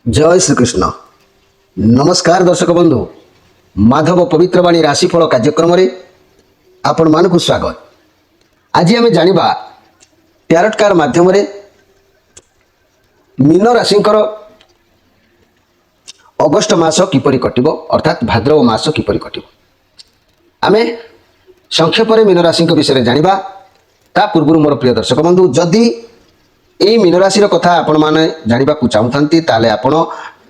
जय श्रीकृष्ण। नमस्कार दर्शक बंधु, माधव पवित्रवाणी राशिफल कार्यक्रम रे आपण मानकु स्वागत। आज आम जानिबा टैरोट कार्ड माध्यम रे मीन राशिंकर अगस्ट मास किपरि कटिबो अर्थात भाद्रव मास किपरि कटिबो। आमे संक्षेप रे मीन राशि विषय जानिबा। ता पूर्व मोर प्रिय दर्शक बंधु, जदि यही मीन राशि कथा आपण मैंने जानवा चाहूँ ताले आपण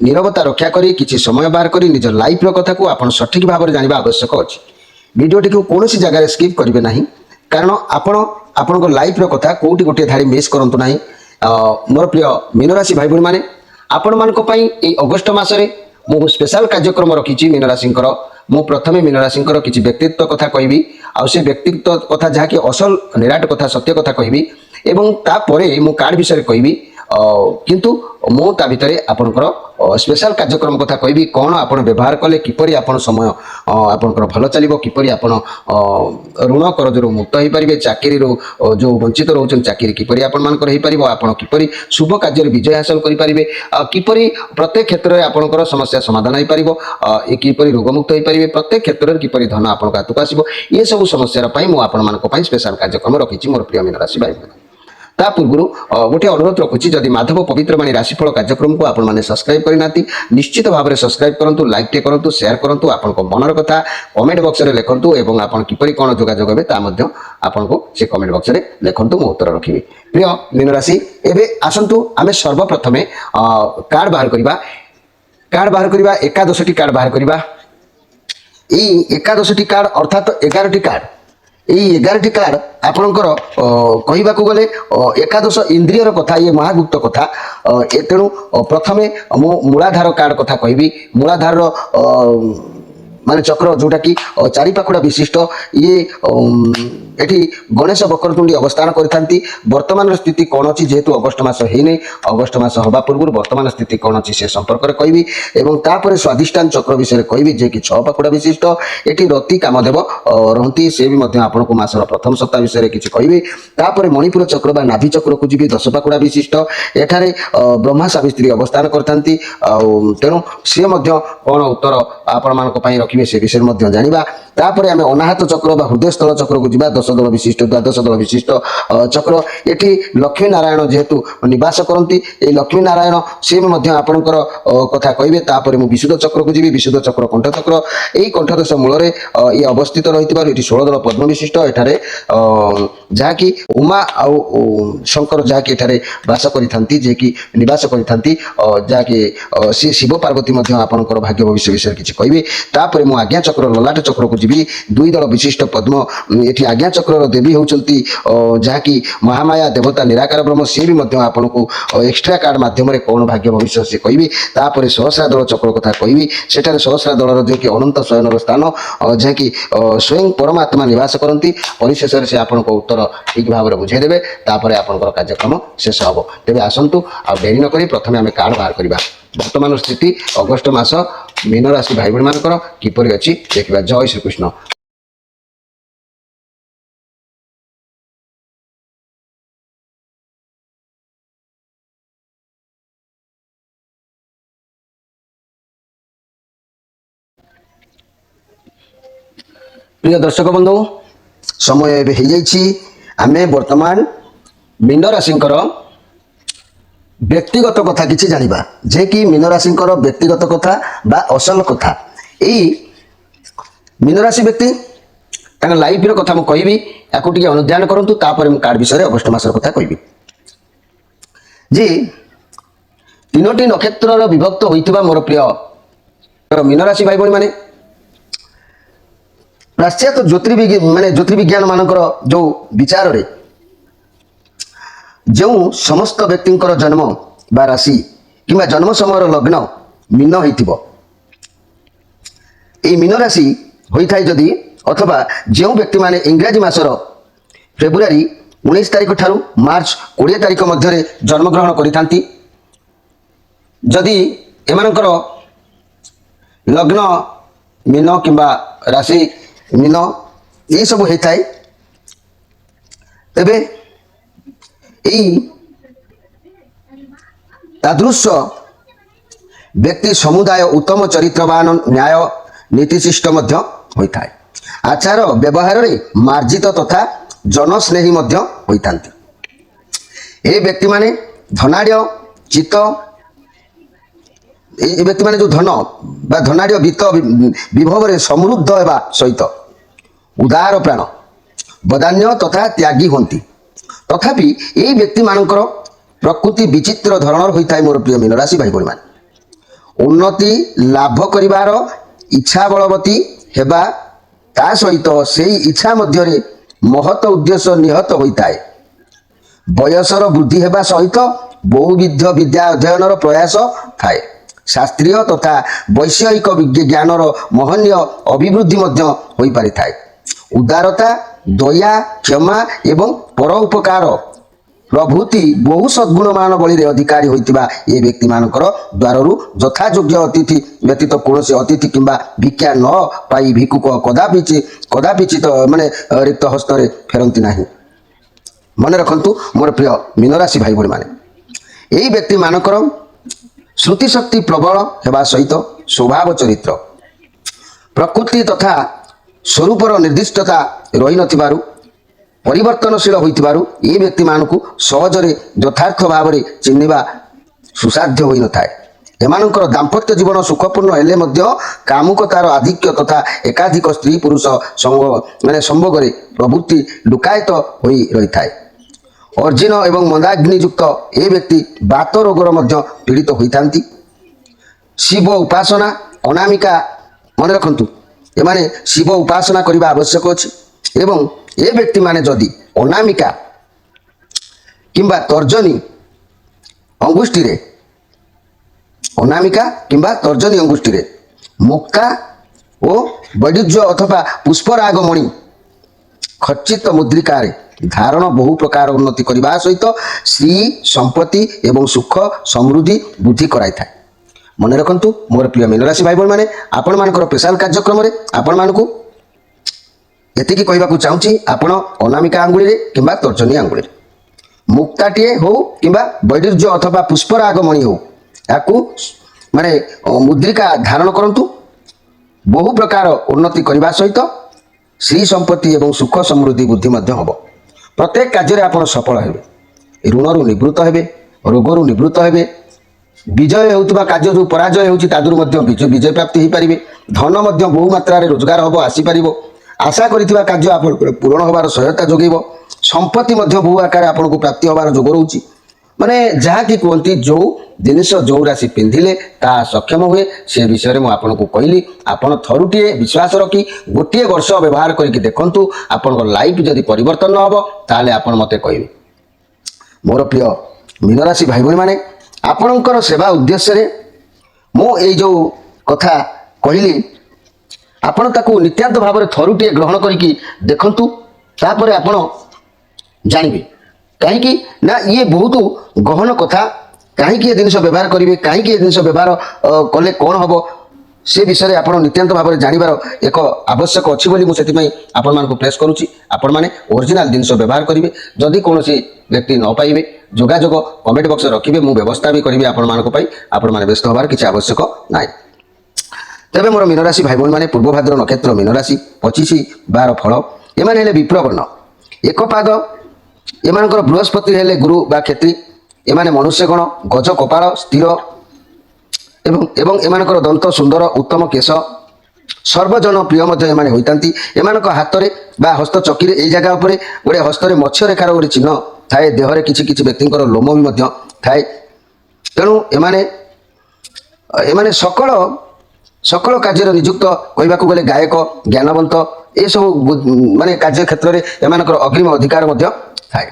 नीरवता रक्षा करी किसी समय बाहर करी निज लाइफ कथा को आपण सठिक भाव में जानवा आवश्यक अच्छी। वीडियोटी को कौन सी जगह स्किप करेंगे ना, कारण आपण लाइफ कथा कौटी गोटे धाड़ी मिस करूँ ना। मोर प्रिय मीन राशि भाई भाई मैंने आपण मानी अगस्ट मसरे मु स्पेशल कार्यक्रम रखी मीन राशि। मु प्रथमे मीन राशि किसी व्यक्तित्व कथा कहबी, से व्यक्तित्व कथा जहाँकि असल निराट कथा सत्य कथा कहबी एवं तापरे मु कार्ड विषय कहबी। किंतु मु ता भितरे आपनकर स्पेशल कार्यक्रम कथा कहबी, कौन आपण व्यवहार कले किपरि आपण समय आपनकर भल चलिबो, किपरि आपण ऋण करजरु मुक्त होई परिबे, चाकरी रो जो वंचित रहउछन चाकरी किपरि आपण मानकर होई परिबो, आपण किपरि शुभ कार्य विजय हासिल करि परिबे, किपरि प्रत्येक क्षेत्र रे आपनकर समस्या समाधान होई परिबो, किपरि रोग मुक्त होई परिबे, प्रत्येक क्षेत्र रे किपरि धन आपण हातक आसीबो, ये सब समस्या पई मु आपण मानक पई स्पेशल कार्यक्रम रखिछि। मोर प्रिय मीन राशि भाई ता पूर्व गोटे अनुरोध रखुची, जदि माधव पवित्रवाणी राशिफल कार्यक्रम को आपण माने सब्सक्राइब करना निश्चित भाव में सब्सक्राइब करूँ, लाइक टे करूँ, शेयर करूँ, आपण मनर कथा कमेंट बॉक्स रे लिखंतु एवं आपण किपरि कोन जोगाजोग हेबे ता मध्ये आपण को से कमेंट बॉक्स रे लिखंतु, मु उत्तर रखिबी। प्रिय मीन राशि, एबे आसंतु आमे सर्वप्रथमे कार्ड बाहर करिबा 11टी कार्ड बाहर करिबा। एई 11टी कार्ड अर्थात 11टी कार्ड, यही 11टी कार्ड आपणकर कहवाक गले एकादश इंद्रियर कथा, ये महागुप्त कथा। तेणु प्रथमे मु मूलाधार कार्ड कथा कहबी। मूलाधार माने चक्र जोटा कि चारि पाखुड़ा विशिष्ट, ये एठी गणेश बक्रतुंडी अवस्थान करथांती। वर्तमान स्थिति कौन अच्छी, जेहेतु अगस्ट मास हेने, अगस्ट मास हवा पूर्व वर्तमान स्थिति कौन अच्छी से संपर्क में कहबी एवं तापर स्वादिष्टान चक्र विषय कहबी, जे कि 6 पाखुड़ा विशिष्ट। एठी रति कामदेव रहंती, से भी मध्य आपन को मासर प्रथम सप्ताह विषय किछि कहबी। तापर मणिपुर चक्र बा नाभि चक्र को जीवी 10 पाखुड़ा विशिष्ट, एठारे ब्रह्मा सावित्री अवस्थान करथांती। तेणु से मध्य कौन उत्तर आपण मानक पई रखिबे से विषय मध्य जानिबा। तापर आमे अनाहत चक्र बा हृदय स्थल चक्र को जीवा 10 दल विशिष्ट, द्वादश दल विशिष्ट चक्र। एठी लक्ष्मी नारायण जेहेतु निवास करती, ए लक्ष्मी नारायण से मध्य आपणकर कथा कहबे। तापर मु विशुद्ध चक्र को जीवी, विशुद्ध चक्र कंठ चक्र, एई कंठदश मूल रे ये अवस्थित रहितबार एठी 16 दल पद्म विशिष्ट। एठारे जाकी उमा आउ शंकर जाकी एठारे वास करिथांती, जे कि निवास करिथांती, जाकी से शिव पार्वती मध्य आपणकर भाग्य भविष्य विषय किछि कहबे। तापर मु आज्ञा चक्र ललाट चक्र को जीवी 2 दल विशिष्ट पद्म। एठी आज्ञा चक्र देवी होचंती जहाँकि महामाया देवता निराकार ब्रह्म, सी भी मध्य आपन को एक्स्ट्रा कार्ड माध्यम रे कौन भाग्य भविष्य से कहबी। तापर सहस्रा दल चक्र कथा कहबी, सेठारे सहस्रा दलर जे कि अनंत शयन स्थान, जहाँ कि स्वयं परमात्मा निवास करती। परिशेष से आपन को उत्तर ठीक भाव में बुझाई देबे, तापर आपनकर कार्यक्रम शेष हबो। तेबे आसंतु आ देरी न करी प्रथमे आमे कार्ड बाहर करिबा। वर्तमान स्थिति अगस्ट मास मीन राशि भाई भाई मानकर किपरि अछि देखिबा। जय श्री कृष्ण। प्रिय दर्शक बंधु, समय एबे हो जाइछि, आमे वर्तमान मीन राशिंकर व्यक्तिगत कथा किछि जानिबा, जे कि मीन राशिंकर व्यक्तिगत कथा बा असल कथा। एई मीन राशि व्यक्ति तांका लाइफ रो कथा मु कहबी, याकू टिके अनुध्यान करंतु, तापर मु कार्ड विषय अगस्ट मासर कथा कहबी। जे 3टी नक्षत्र विभक्त होइतिबा मोर प्रिय मीन राशि भाई भाई माने पाश्चात्य ज्योतिर्विज्ञान मानकर जो विचार रे जो समस्त व्यक्तिंकर जन्म बा राशि किंवा जन्म समय लग्न मीन होइतिबो, ए मीन राशि होइथाय जदि, अथवा जो व्यक्ति माने इंग्राजी मासर फेब्रुआरी 19 तारिख ठारू मार्च 20 तारिख मध्य जन्म ग्रहण करिथांती, जदि एमानकर लग्न मीन किंबा राशि मीन ये सब होता है, तेबे तादृश ବ୍ୟକ୍ତି ସମୁଦାୟ ଉତ୍ତମ ଚରିତ୍ରବାନ ନ୍ୟାୟ ନୀତିଶିଷ୍ଟ ମଧ୍ୟ ହୋଇଥାଏ। ଆଚାର ବ୍ୟବହାରରେ ମାର୍ଜିତ ତଥା ଜନସ୍ନେହୀ ମଧ୍ୟ ହୋଇଥାନ୍ତି। ଏହି ବ୍ୟକ୍ତିମାନେ ଧନାଢ଼୍ୟ ଚିତ୍ତ, এই ব্যক্তিମାନେ ଯେଉଁ ଧନ ବା ଧନାଢ଼୍ୟ ବିତ୍ତ ବିଭବରେ ସମୃଦ୍ଧ ହେବା ସହିତ ଉଦାର ପ୍ରାଣ ବଦାନ୍ୟ ତଥା ତ୍ୟାଗୀ ହୁଅନ୍ତି। ତଥାପି ଏହି ବ୍ୟକ୍ତିମାନଙ୍କର ପ୍ରକୃତି ବିଚିତ୍ର ଧରଣର ହୋଇଥାଏ। ମୋର ପ୍ରିୟ ମୀନ ରାଶି ଭାଇ ଭଉଣୀମାନେ, ଉନ୍ନତି ଲାଭ କରିବାର ଇଚ୍ଛା ବଳବତୀ ହେବା ତା ସହିତ ସେହି ଇଚ୍ଛା ମଧ୍ୟରେ ମହତ ଉଦ୍ଦେଶ୍ୟ ନିହତ ହୋଇଥାଏ। ବୟସର ବୃଦ୍ଧି ହେବା ସହିତ ବହୁବିଧ ବିଦ୍ୟା ଅଧ୍ୟୟନର ପ୍ରୟାସ ଥାଏ। ଶାସ୍ତ୍ରୀୟ ତଥା ବୈଷୟିକ ଜ୍ଞାନର ମହନୀୟ ଅଭିବୃଦ୍ଧି ମଧ୍ୟ ହୋଇପାରିଥାଏ। ଉଦାରତା, ଦୟା, କ୍ଷମା ଏବଂ ପର ଉପକାର ପ୍ରଭୃତି ବହୁ ସଦ୍ଗୁଣମାନ ବଳିରେ ଅଧିକାରୀ ହୋଇଥିବା ଏ ବ୍ୟକ୍ତିମାନଙ୍କର ଦ୍ୱାରରୁ ଯଥାଯୋଗ୍ୟ ଅତିଥି ବ୍ୟତୀତ କୌଣସି ଅତିଥି କିମ୍ବା ଭିକ୍ଷା ନ ପାଇ ଭିକ୍ଷୁକ କଦାପି ରିକ୍ତ ହସ୍ତରେ ଫେରନ୍ତି ନାହିଁ। ମନେ ରଖନ୍ତୁ ମୋର ପ୍ରିୟ ମୀନରାଶି ଭାଇ ଭଉଣୀମାନେ, ଏହି ବ୍ୟକ୍ତିମାନଙ୍କର ସ୍ମୃତିଶକ୍ତି ପ୍ରବଳ ହେବା ସହିତ ସ୍ୱଭାବ ଚରିତ୍ର ପ୍ରକୃତି ତଥା ସ୍ୱରୂପର ନିର୍ଦ୍ଦିଷ୍ଟତା ରହିନଥିବାରୁ ପରିବର୍ତ୍ତନଶୀଳ ହୋଇଥିବାରୁ ଏ ବ୍ୟକ୍ତିମାନଙ୍କୁ ସହଜରେ ଯଥାର୍ଥ ଭାବରେ ଚିହ୍ନିବା ସୁସାଧ୍ୟ ହୋଇନଥାଏ। ଏମାନଙ୍କର ଦାମ୍ପତ୍ୟ ଜୀବନ ସୁଖପୂର୍ଣ୍ଣ ହେଲେ ମଧ୍ୟ କାମୁକତାର ଆଧିକ୍ୟ ତଥା ଏକାଧିକ ସ୍ତ୍ରୀ ପୁରୁଷ ସମ୍ଭୋଗରେ ପ୍ରବୃତ୍ତି ଲୁକାୟିତ ହୋଇ ରହିଥାଏ। ଅର୍ଜିନ ଏବଂ ମନ୍ଦାଗ୍ନିଯୁକ୍ତ ଏ ବ୍ୟକ୍ତି ବାତ ରୋଗର ମଧ୍ୟ ପୀଡ଼ିତ ହୋଇଥାନ୍ତି। ଶିବ ଉପାସନା ଅନାମିକା, ମନେ ରଖନ୍ତୁ ଏମାନେ ଶିବ ଉପାସନା କରିବା ଆବଶ୍ୟକ ଅଛି। ଏବଂ ଏ ବ୍ୟକ୍ତିମାନେ ଯଦି ଅନାମିକା କିମ୍ବା ତର୍ଜନୀ ଅଙ୍ଗୁଷ୍ଠୀରେ ମୁକ୍ତା ଓ ବୈଡୁଜ୍ୟ ଅଥବା ପୁଷ୍ପରାଗମଣି ଖଚିତ ମୁଦ୍ରିକାରେ ଧାରଣ ବହୁ ପ୍ରକାର ଉନ୍ନତି କରିବା ସହିତ ଶ୍ରୀ ସମ୍ପତ୍ତି ଏବଂ ସୁଖ ସମୃଦ୍ଧି ବୃଦ୍ଧି କରାଇଥାଏ। ମନେ ରଖନ୍ତୁ ମୋର ପ୍ରିୟ ମୀନରାଶି ଭାଇ ଭଉଣୀମାନେ, ଆପଣମାନଙ୍କର ସ୍ପେଶାଲ କାର୍ଯ୍ୟକ୍ରମରେ ଆପଣମାନଙ୍କୁ ଏତିକି କହିବାକୁ ଚାହୁଁଛି, ଆପଣ ଅନାମିକା ଆଙ୍ଗୁଳିରେ କିମ୍ବା ତର୍ଜନୀ ଆଙ୍ଗୁଳିରେ ମୁକ୍ତାଟିଏ ହେଉ କିମ୍ବା ବୈଡୁର୍ଯ୍ୟ ଅଥବା ପୁଷ୍ପରାଗମଣି ହେଉ ଏହାକୁ ମୁଦ୍ରିକା ଧାରଣ କରନ୍ତୁ। ବହୁ ପ୍ରକାର ଉନ୍ନତି କରିବା ସହିତ ଶ୍ରୀ ସମ୍ପତ୍ତି ଏବଂ ସୁଖ ସମୃଦ୍ଧି ବୃଦ୍ଧି ମଧ୍ୟ ହେବ। ପ୍ରତ୍ୟେକ କାର୍ଯ୍ୟରେ ଆପଣ ସଫଳ ହେବେ, ଋଣରୁ ନିବୃତ୍ତ ହେବେ, ରୋଗରୁ ନିବୃତ୍ତ ହେବେ। ବିଜୟ ହେଉଥିବା କାର୍ଯ୍ୟ ଯେଉଁ ପରାଜୟ ହେଉଛି ତାଦେହରୁ ମଧ୍ୟ ବିଜୟ ପ୍ରାପ୍ତି ହୋଇପାରିବେ। ଧନ ମଧ୍ୟ ବହୁ ମାତ୍ରାରେ ରୋଜଗାର ହେବ, ଆସିପାରିବ। ଆଶା କରିଥିବା କାର୍ଯ୍ୟ ଆପଣଙ୍କର ପୂରଣ ହେବାର ସହାୟତା ଯୋଗାଇବ। ସମ୍ପତ୍ତି ମଧ୍ୟ ବହୁ ଆକାରରେ ଆପଣଙ୍କୁ ପ୍ରାପ୍ତି ହେବାର ଯୋଗ ରହୁଛି। ଯାହାକି କୁହନ୍ତି ଯେଉଁ ଜିନିଷ ଯେଉଁ ରାଶି ପିନ୍ଧିଲେ ତାହା ସକ୍ଷମ ହୁଏ, ସେ ବିଷୟରେ ମୁଁ ଆପଣଙ୍କୁ କହିଲି। ଆପଣ ଥରୁଟିଏ ବିଶ୍ୱାସ ରଖି ଗୋଟିଏ ବର୍ଷ ବ୍ୟବହାର କରିକି ଦେଖନ୍ତୁ। ଆପଣଙ୍କ ଲାଇଫ୍ ଯଦି ପରିବର୍ତ୍ତନ ନ ହେବ ତାହେଲେ ଆପଣ ମୋତେ କହିବେ। ମୋର ପ୍ରିୟ ମୀନରାଶି ଭାଇ ଭଉଣୀମାନେ, ଆପଣଙ୍କର ସେବା ଉଦ୍ଦେଶ୍ୟରେ ମୁଁ ଏଇ ଯେଉଁ କଥା କହିଲି ଆପଣ ତାକୁ ନିତ୍ୟାନ୍ତ ଭାବରେ ଥରୁଟିଏ ଗ୍ରହଣ କରିକି ଦେଖନ୍ତୁ। ତାପରେ ଆପଣ ଜାଣିବେ କାହିଁକି ନା ଇଏ ବହୁତ ଗହନ କଥା। କାହିଁକି ଏ ଜିନିଷ ବ୍ୟବହାର କରିବେ, କାହିଁକି ଏ ଜିନିଷ ବ୍ୟବହାର କଲେ କ'ଣ ହେବ, ସେ ବିଷୟରେ ଆପଣ ନିତ୍ୟାନ୍ତ ଭାବରେ ଜାଣିବାର ଏକ ଆବଶ୍ୟକ ଅଛି ବୋଲି ମୁଁ ସେଥିପାଇଁ ଆପଣମାନଙ୍କୁ ପ୍ରେସ୍ କରୁଛି। ଆପଣମାନେ ଓରିଜିନାଲ ଜିନିଷ ବ୍ୟବହାର କରିବେ। ଯଦି କୌଣସି ବ୍ୟକ୍ତି ନ ପାଇବେ ଯୋଗାଯୋଗ କମେଣ୍ଟ ବକ୍ସରେ ରଖିବେ, ମୁଁ ବ୍ୟବସ୍ଥା ବି କରିବି ଆପଣମାନଙ୍କ ପାଇଁ। ଆପଣମାନେ ବ୍ୟସ୍ତ ହେବାର କିଛି ଆବଶ୍ୟକ ନାହିଁ। ତେବେ ମୋର ମୀନରାଶି ଭାଇ ଭଉଣୀମାନେ, ପୂର୍ବଭାଦ୍ର ନକ୍ଷତ୍ର ମୀନରାଶି 25/12 ଫଳ। ଏମାନେ ହେଲେ ବିପ୍ରବର୍ଣ୍ଣ, ଏକ ପାଦ। ଏମାନଙ୍କର ବୃହସ୍ପତି ହେଲେ ଗୁରୁ ବା କ୍ଷେତ୍ରୀ। ଏମାନେ ମନୁଷ୍ୟଗଣ, ଗଜ କପାଳ, ସ୍ଥିର ଏବଂ ଏମାନଙ୍କର ଦନ୍ତ ସୁନ୍ଦର, ଉତ୍ତମ କେଶ, ସର୍ବଜନ ପ୍ରିୟ ମଧ୍ୟ ଏମାନେ ହୋଇଥାନ୍ତି। ଏମାନଙ୍କ ହାତରେ ବା ହସ୍ତ ଚକିରେ ଏଇ ଜାଗା ଉପରେ ଗୋଟେ ହସ୍ତରେ ମତ୍ସ୍ୟରେଖାର ଗୋଟେ ଚିହ୍ନ ଥାଏ। ଦେହରେ କିଛି କିଛି ବ୍ୟକ୍ତିଙ୍କର ଲୋମ ବି ମଧ୍ୟ ଥାଏ। ତେଣୁ ଏମାନେ ସକଳ କାର୍ଯ୍ୟରେ ନିଯୁକ୍ତ। କହିବାକୁ ଗଲେ ଗାୟକ, ଜ୍ଞାନବନ୍ତ, ଏସବୁ କାର୍ଯ୍ୟ କ୍ଷେତ୍ରରେ ଏମାନଙ୍କର ଅଗ୍ରିମ ଅଧିକାର ମଧ୍ୟ ଥାଏ।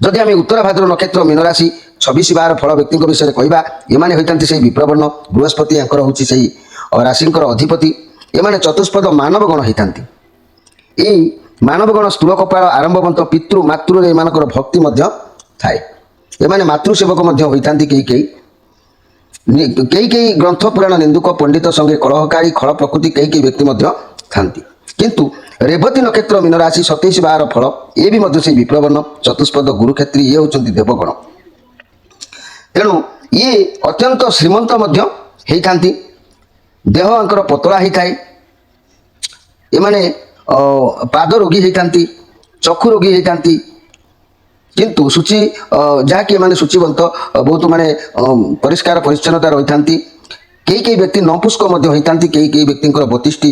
ଯଦି ଆମେ ଉତ୍ତର ଭାଦ୍ର ନକ୍ଷତ୍ର ମୀନରାଶି 26/12 ଫଳ ବ୍ୟକ୍ତିଙ୍କ ବିଷୟରେ କହିବା, ଏମାନେ ହୋଇଥାନ୍ତି ସେହି ବିପ୍ରବର୍ଣ୍ଣ। ବୃହସ୍ପତି ୟାଙ୍କର ହେଉଛି ସେହି ରାଶିଙ୍କର ଅଧିପତି। ଏମାନେ ଚତୁଷ୍ପଦ ମାନବ ଗଣ ହୋଇଥାନ୍ତି। ଏହି ମାନବଗଣ ସ୍ଥୂଳ କପାଳ, ଆରମ୍ଭବନ୍ତ, ପିତୃ ମାତୃରେ ଏମାନଙ୍କର ଭକ୍ତି ମଧ୍ୟ ଥାଏ। ଏମାନେ ମାତୃସେବକ ମଧ୍ୟ ହୋଇଥାନ୍ତି। କେହି ଗ୍ରନ୍ଥ ପୁରାଣ ନିନ୍ଦୁକ, ପଣ୍ଡିତ ସଙ୍ଗେ କଳହକାରୀ, ଖଳ ପ୍ରକୃତି କେହି ବ୍ୟକ୍ତି ମଧ୍ୟ ଥାନ୍ତି। କିନ୍ତୁ ରେବତୀ ନକ୍ଷତ୍ର ମୀନରାଶି 27/12 ଫଳ, ଏ ବି ମଧ୍ୟ ସେହି ବିପ୍ରବର୍ଣ୍ଣ, ଚତୁଷ୍ପଦ ଗୁରୁକ୍ଷେତ୍ରୀ, ଇଏ ହେଉଛନ୍ତି ଦେବଗଣ। ତେଣୁ ଇଏ ଅତ୍ୟନ୍ତ ଶ୍ରୀମନ୍ତ ମଧ୍ୟ ହେଇଥାନ୍ତି। ଦେହ ଆଙ୍କର ପତଳା ହେଇଥାଏ। ଏମାନେ ପାଦ ରୋଗୀ ହେଇଥାନ୍ତି, ଚକ୍ଷୁ ରୋଗୀ ହେଇଥାନ୍ତି। କିନ୍ତୁ ସୂଚି ଯାହାକି ଏମାନେ ସୂଚିବନ୍ତ ବହୁତ ମାନେ ପରିଷ୍କାର ପରିଚ୍ଛନ୍ନତା ରହିଥାନ୍ତି। କେହି କେହି ବ୍ୟକ୍ତି ନପୁଷ୍କ ମଧ୍ୟ ହୋଇଥାନ୍ତି। କେହି କେହି ବ୍ୟକ୍ତିଙ୍କର 32ଟି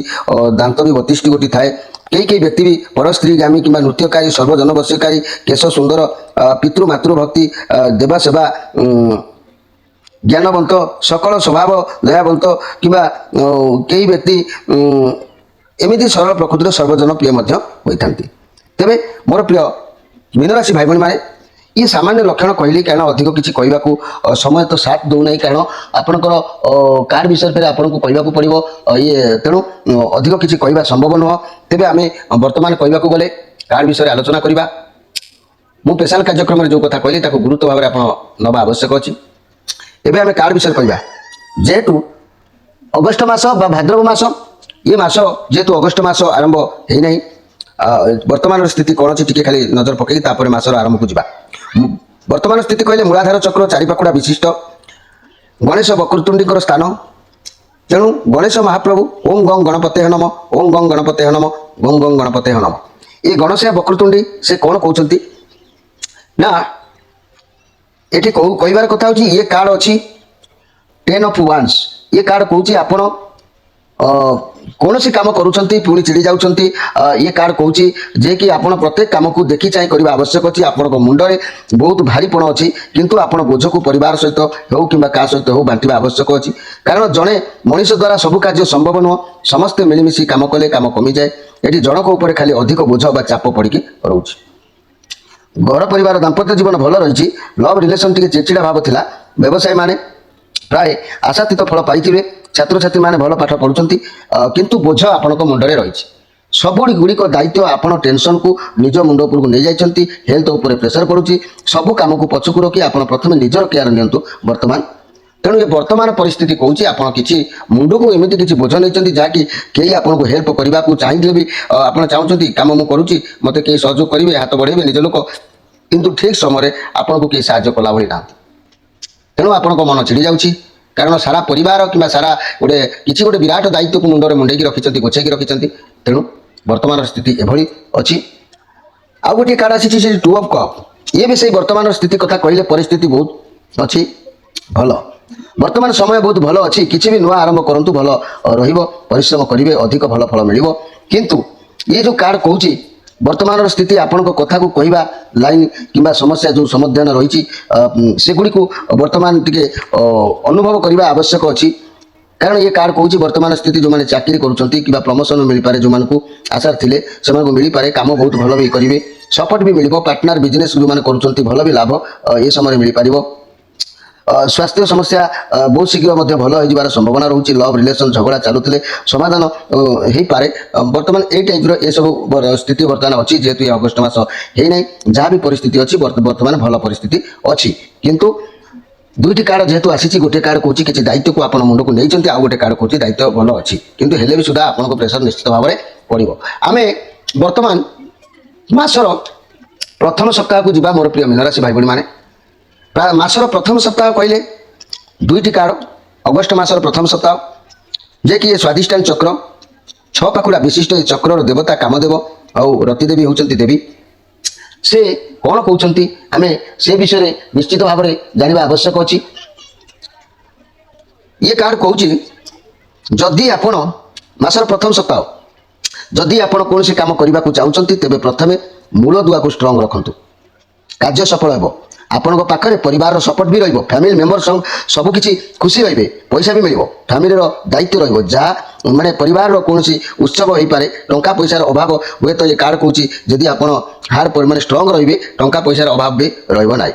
ଦାନ୍ତ ବି 32ଟି ଗୋଟି ଥାଏ। କେହି କେହି ବ୍ୟକ୍ତି ବି ପରସ୍ତ୍ରୀଗାମୀ କିମ୍ବା ନୃତ୍ୟକାରୀ, ସର୍ବଜନବଶ୍ୟକାରୀ, କେଶ ସୁନ୍ଦର, ପିତୃ ମାତୃଭକ୍ତି, ଦେବା ସେବା, ଜ୍ଞାନବନ୍ତ, ସକଳ ସ୍ୱଭାବ ଦୟାବନ୍ତ କିମ୍ବା କେହି ବ୍ୟକ୍ତି ଏମିତି ସରଳ ପ୍ରକୃତିର ସର୍ବଜନ ପ୍ରିୟ ମଧ୍ୟ ହୋଇଥାନ୍ତି। ତେବେ ମୋର ପ୍ରିୟ ମୀନରାଶି ଭାଇ ଭଉଣୀମାନେ, ଇଏ ସାମାନ୍ୟ ଲକ୍ଷଣ କହିଲି, କାରଣ ଅଧିକ କିଛି କହିବାକୁ ସମୟ ତ ସାଥ ଦେଉନାହିଁ। କାରଣ ଆପଣଙ୍କର କାର୍ଡ ବିଷୟରେ ଫେରେ ଆପଣଙ୍କୁ କହିବାକୁ ପଡ଼ିବ, ଇଏ ତେଣୁ ଅଧିକ କିଛି କହିବା ସମ୍ଭବ ନୁହଁ। ତେବେ ଆମେ ବର୍ତ୍ତମାନ କହିବାକୁ ଗଲେ କାର୍ଡ ବିଷୟରେ ଆଲୋଚନା କରିବା। ମୁଁ ସ୍ପେଶାଲ କାର୍ଯ୍ୟକ୍ରମରେ ଯେଉଁ କଥା କହିଲି ତାକୁ ଗୁରୁତ୍ୱ ଭାବରେ ଆପଣ ନେବା ଆବଶ୍ୟକ ଅଛି। ଏବେ ଆମେ କାର୍ଡ ବିଷୟରେ କହିବା। ଯେହେତୁ ଅଗଷ୍ଟ ମାସ ବା ଭାଦ୍ରବ ମାସ, ଏ ମାସ ଯେହେତୁ ଅଗଷ୍ଟ ମାସ ଆରମ୍ଭ ହେଇନାହିଁ, ବର୍ତ୍ତମାନର ସ୍ଥିତି କ'ଣ ଅଛି ଟିକେ ଖାଲି ନଜର ପକାଇ ତାପରେ ମାସର ଆରମ୍ଭକୁ ଯିବା। ବର୍ତ୍ତମାନ ସ୍ଥିତି କହିଲେ ମୂଳାଧାର ଚକ୍ର ଚାରିପାଖୁଡ଼ା ବିଶିଷ୍ଟ ଗଣେଶ ବକ୍ରତୁଣ୍ଡୀଙ୍କର ସ୍ଥାନ। ତେଣୁ ଗଣେଶ ମହାପ୍ରଭୁ ଓಂ ଗଂ ଗଣପତେ ନମ, ଓಂ ଗଂ ଗଣପତେ ନମ, ଗଂ ଗଂ ଗଣପତେ ନମ। ଏ ଗଣେଶ ବକ୍ରତୁଣ୍ଡୀ ସେ କ'ଣ କହୁଛନ୍ତି ନା, ଏଠି କହିବାର କଥା ହେଉଛି ଇଏ କାର୍ଡ ଅଛି 10 of Wands। ये कार्ड कौच आपण कौन काम करुँच पुणी चिड़ी जाऊँच। ये कार्ड कौच जे कि आप प्रत्येक कम को देखी चाह करने आवश्यक अच्छी। आपण मुंडे बहुत भारीपण अच्छी, किंतु आप बोझ को परिवार सहित हो कि क्या सहित हो बांटा आवश्यक अच्छी। कारण जड़े मनीष द्वारा सबू कार्य संभव नुह, समस्ते मिलमिशी काम कले काम कमी जाए। ये जनक उपर खाली अधिक बोझ बा चाप पड़ी रोचे। घर परिवार दाम्पत्य जीवन भल रही। लव रिलेसन टी चिड़चिड़ा भाव था। व्यवसायी माने प्राय आशातीत फल पाइबे। छात्र छात्री माने भल पाठ पढ़ुंट, किंतु बोझ आपण मुंडे रही। सबुड़ी गुड़िक दायित्व आपण टेंशन को निज मुंड उपरको नहीं जाइछंती। हेल्थ उपर प्रेसर पड़ुची। सबू काम को पछकु रखी आपण प्रथम निजर केयर नियंतु वर्तमान। तेणु ये वर्तमान परिस्थिति कहूँ आपड़ कि मुंड को एमती किसी बोझ नहीं जहाँकि कई आपको हेल्प करने को चाहिए भी आप चाहते कम मुझे करुच्ची मत कई सहयोग करेंगे हाथ बढ़े निज लोक, किंतु ठीक समय आपन को कई साहय कला भाई ना। तेणु आपण मन चिड़ी जाऊँगी। कारण सारा परिवार कि सारा गोटे किसी गोटे विराट दायित्व को मुंडे मुंडे रखिंट गोछेक रखिंट। तेणु वर्तमान स्थिति एभली अच्छी। आउ गोटे कार्ड आसी 2 of Cup। ये भी सही वर्तमान स्थिति कथा कहले परिस्थिति बहुत अच्छी भल। वर्तमान समय बहुत भल अच्छी। किसी भी नुआ आरंभ करूँ भल रहिबो, परिश्रम करेंगे अधिक भल फल मिल। किंतु ये जो कार्ड कहूँ वर्तमान स्थिति आपण कथा को कहवा लाइन किंबा समस्या जो समाधान रही सेगुड़ी को वर्तमान टिके अनुभव करने आवश्यक अच्छी। कारण ये कार्ड कहूँ वर्तमान स्थिति जो मैंने चाकरी करुँच प्रमोशन मिल पारे, जो मानक आशा थे से मिल पारे, कम बहुत भल भी करेंगे, सपोर्ट भी मिल। पार्टनर बिजनेस जो मैंने करुँच भल भी लाभ ये समय मिल पार। स्वास्थ्य समस्या बहुत शीघ्र भल हो संभावना रोचे। लव रिलेसन झगड़ा चलुते समाधान हो पारे। बर्तमान ये टाइप ये सब स्थिति बर्तमान अच्छी। जेहेतु ये अगस्ट मास है जहाँ भी परिस्थिति अच्छी बर्तमान भल परिस्थिति अच्छी। किंतु दुईटी कार्ड जेहेतु आसी, गोटे कार्ड कहूँ किसी दायित्व को आप मुंड को नहीं, आउ गोटे कार्ड कहूँ दायित्व भल अच्छी, किंतु हेले भी सुधा आपको प्रेसर निश्चित भाव में पड़ो। आम बर्तमान मासर प्रथम सप्ताह को जीवा। मोर प्रिय मीनराशि भाई भाई मैंने मासर प्रथम सप्ताह कहले दुईटी कार्ड अगस्ट मासर प्रथम सप्ताह जे कि स्वादिष्टान चक्र 6 पाखुड़ा विशिष्ट ये चक्र देवता कामदेव आउ रतिदेवी होचंती देवी। से कौन कहते आम से विषय निश्चित भाव में जानवा आवश्यक अच्छी। ये कार्ड कहूँ जदि आपण मासर प्रथम सप्ताह जदि आपण कौन से काम करने को चाहते तेज प्रथमे मूल दुआ को स्ट्रंग रखु, कार्य सफल हो। आपण पाखे परिवार सपोर्ट भी रही, फैमिली मेंबर सबकि खुशी रे, पैसा भी मिल, फैमिली दायित्व रहा माने परिवार कौन उत्सव हो पारे। टंका पैसार अभाव हुए तो ये कार्ड कहूँ जदि आप हार्ड माने स्ट्रंग रे टंका पैसार अभाव भी रही।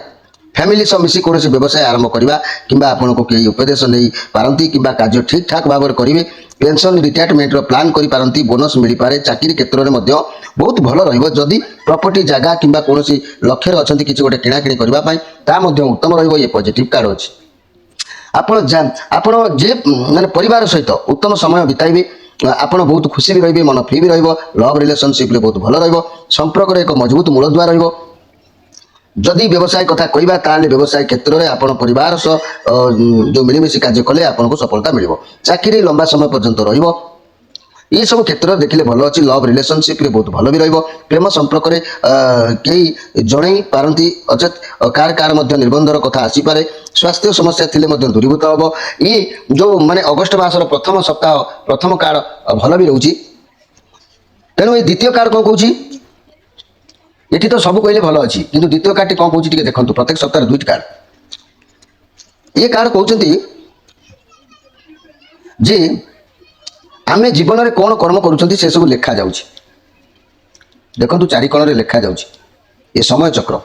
फैमिली सब मिसी कौन व्यवसाय आरंभ करवा कि आपको कई उपदेश नहीं पारती कि कार्य ठीक ठाक भाव में करेंगे। पेंशन रिटायरमेंट प्लान करी पारती, बोनस मिल पारे। चाकरी क्षेत्र में बहुत भल रही। प्रॉपर्टी जगह कि कौन लक्ष्य अच्छा किसी गोटे किणाकिणी करने उत्तम रही। पॉजिटिव कार्ड अच्छी। आपण जे माने परिवार सहित उत्तम समय बिताइबे। आपण बहुत खुशी भी रही, मन फ्री भी रही। लव रिलेशनशिप बहुत भल रही। संपर्क एक मजबूत मूलदुआ रही। जदि व्यवसाय कथा कहवा ताले व्यवसाय क्षेत्र में आपण परिवार सह जो मिलमिशी कार्य कले आपको सफलता मिल चाकरी लंबा समय पर्यंत रहिबो ये सब क्षेत्र देखिले भल अच्छी लव रिलेशनशिप बहुत भल भी प्रेम संपर्क में कई जन पारती अचेत कार कार निर्बंधर कथा आसीपे स्वास्थ्य समस्या थिले दूरीभूत हम ये जो माने अगस्ट मासर प्रथम सप्ताह प्रथम कार्ड भल भी रोचे तेणु ये द्वितीय कार्ड कौन कौन ये तो सब कहले भल अच्छी कि द्वितीय कार्ड कौन कौन देखो प्रत्येक सप्ताह दुईट कार्ड ये कार्ड कहते जे आमे जीवन में कौन कर्म करुँच से सब लेखा जा देखु चारिकोण लेखा जा समय चक्र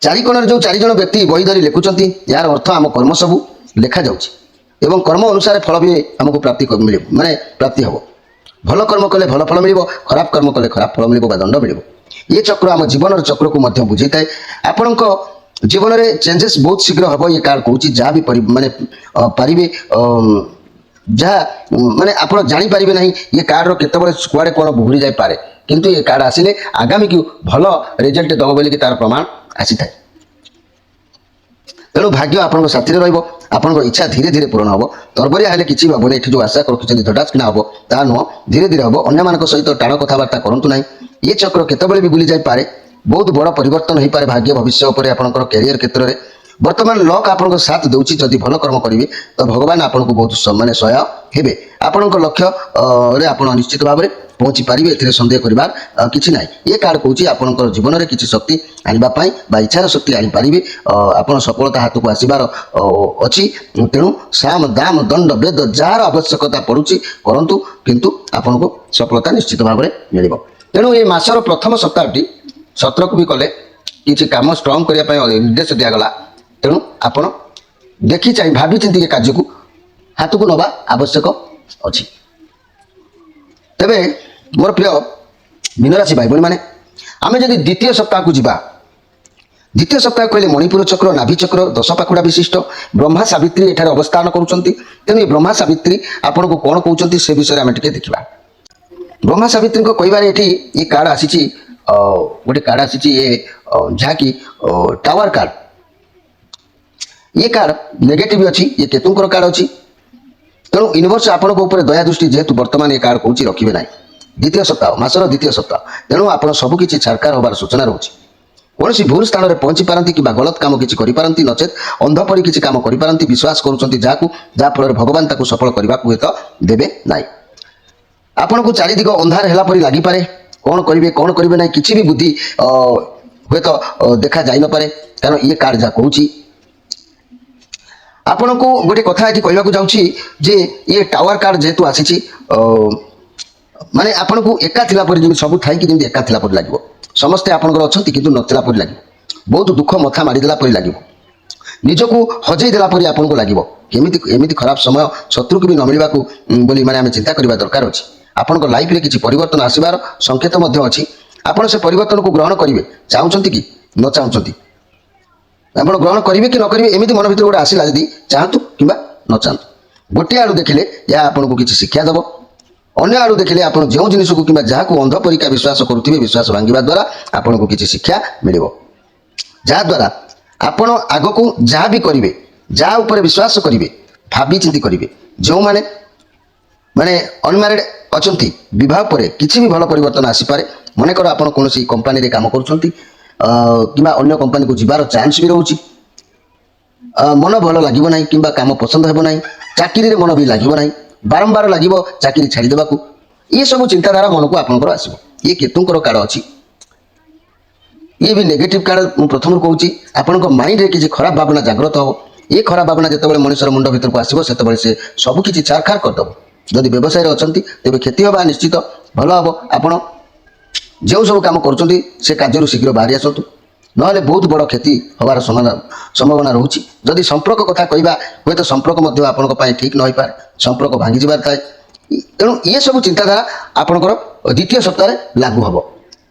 चारिकोण जो चारिज व्यक्ति बही धरी लिखुंट यार अर्थ आम कर्म सब लेखा जा कर्म अनुसार फल भी आमको प्राप्ति मिल माने प्राप्ति हम भल कर्म कले भल फल मिल खराब कर्म कले खराब फल मिल दंड मिल ये चक्र आम जीवन चक्र को बुझे थाए आपण जीवन में चेंजेस बहुत शीघ्र हम ये कार्ड कहूँ जहाँ भी माने पारे जहाँ माने आप जानीपारे ना ये कार्ड केतबे कुआड़े कौन बुहरी जाए पारे किंतु ये कार्ड आसिले आगामी की भल रिजल्ट दब बोलिकी तार प्रमाण आसी थाए तेणु भाग्य आपन साथी रहा इच्छा धीरे धीरे पूरण हम तरबरिया हेल्ले किसी भावना ये जो आशा रखुच्च धटास किना हम ता नुह धीरे धीरे हम अन्य सहित टाण कथबार्ता करूँ ना ये चक्र केतबे भी बुली जाए पारे बहुत बड़ परिवर्तन हो पारे भाग्य भविष्य उपर आपंकर कैरियर क्षेत्र में वर्तमान लक आपन साथ दूसरी जदि भल कर्म करेंगे तो भगवान आपन को बहुत माने सहाय हे आपण लक्ष्य आप निश्चित भाव में पहुँची पारे ए सन्देह करार कि ना ये कार्ड कहूँ आपंकर जीवन में किसी शक्ति आने इच्छार शक्ति आनीपारे आप सफलता हाथ को आसबार अच्छी तेणु साम दाम दंड वेद जार आवश्यकता पड़ुची करंतु किंतु आपन को सफलता निश्चित भाव में मिल तेणु ये मासर प्रथम सप्ताहटी सत्र को भी कले किसी काम स्ट्रंग करने निर्देश दिगला तेणु आपण देखी चाहिए भावी चिंतिक कार्य को हाथ को नवा आवश्यक अच्छी तेबे मोर प्रिय मीनराशि भाई भाई मैंने आम जब द्वितीय सप्ताह को जीवा द्वितीय सप्ताह कहले मणिपुर चक्र नाभि चक्र दश पाखुड़ा विशिष्ट ब्रह्मा सावित्री एठार अवस्थान करुँच तेणु ब्रह्मा सावित्री आपन को कौन कहते से विषय आम टे देखा ब्रह्मा सावित्री को कहबार ये कार्ड आसी गोटे कार्ड आसी ये जहाँकि टावर कार्ड ये कार्ड नेगेटिव अच्छी ये केतुंकर कार्ड अच्छी तेणु यूनिवर्स आपण को ऊपर दया दृष्टि जेहेतु वर्तमान ये कार्ड कौन रखिए ना द्वितीय सप्ताह मासर द्वितीय सप्ताह तेणु आप सबकि छारकार होबार सूचना रोचे कौन भूल स्थान में पहुंची पारती कि गलत काम किसी करें नचेत अंधपरी किसी काम करें विश्वास करुँच भगवान ताकू सफल करने को तो देवे ना आपण को चारिदिग अंधार है लगिपे कौन करेंगे ना किसी भी बुद्धि हे तो देखा जाई न पारे कारण ये कार्ड जहाँ कहूँ आपण को गोटे कथा ये कहवाक जाऊँगी जे ये टावर कार्ड जेहेतु आसी माने आपण को एका थिला परि जमी सब थाई कि जमी एका थिला परि लागिवो समस्ते आपनकर अछंती किंतु नथिला परि लागिवो बहुत दुख मथा मारी देला परि लागिवो निजको हजई देला परि आपन को लागिवो एमिति खराब समय शत्रु को भी न मिलवा को बोली माने आमे चिंता करबा दरकार अछि आपनकर लाइफ रे किछि परिवर्तन आसीबार संकेत मध्ये अछि आपण से परिवर्तन को ग्रहण करिवे चाहुचंती कि न चाहुचंती आपण ग्रहण करिवे कि न करिवे एमिति मन भीतर गोटे आसीला जदी चाहतु किबा न चाहतु गोटे आडू देखिले या आपन को किछि शिक्षा देबो अन्य आड़ू देखिले आप जो जिन को कि जहाँ को अंध परीक्षा विश्वास करुवे विश्वास भांगा द्वारा आपन को किसी शिक्षा मिल जहाद्वारा आपण आग को जहाँ भी करेंगे जहाँ उपर विश्वास करेंगे भावी चिंती करेंगे जो माने माने अनमैरिड अच्छा विवाह पर किसी भी भल परिवर्तन आसीपे मनकर आप कौन कंपानी काम कर अन्य कंपानी को जीवार चांस भी रोचे मन भल लगे ना कि काम पसंद हो ना चाकरी मन भी लगे ना बारंबार लगे चाकरी छाड़देवा ये सब चिंताधारा मन को आपंकर आसो ये केतुंकर कार्ड अच्छी ये भी नेगेटिव कार्ड मुझे प्रथम कहूँ आपण माइंड किसी खराब भावना जागृत हो ये खराब भावना जिते मनुष्य मुंड भर को आसो से सबकि छारखार करदेव जदि व्यवसाय अच्छा तेज क्षति हवा निश्चित भल हम आपण जो सब कम कर कार्य शीघ्र बाहरी आसतु ना बहुत बड़ क्षति हबार संभावना रोचे जदि संपर्क कथा कहवा हे तो संपर्क आपण ठीक न हो पाए संपर्क भांगी जबार थाए तेणु ये सब चिंताधारा आपणकर द्वितीय सप्ताह लागू हम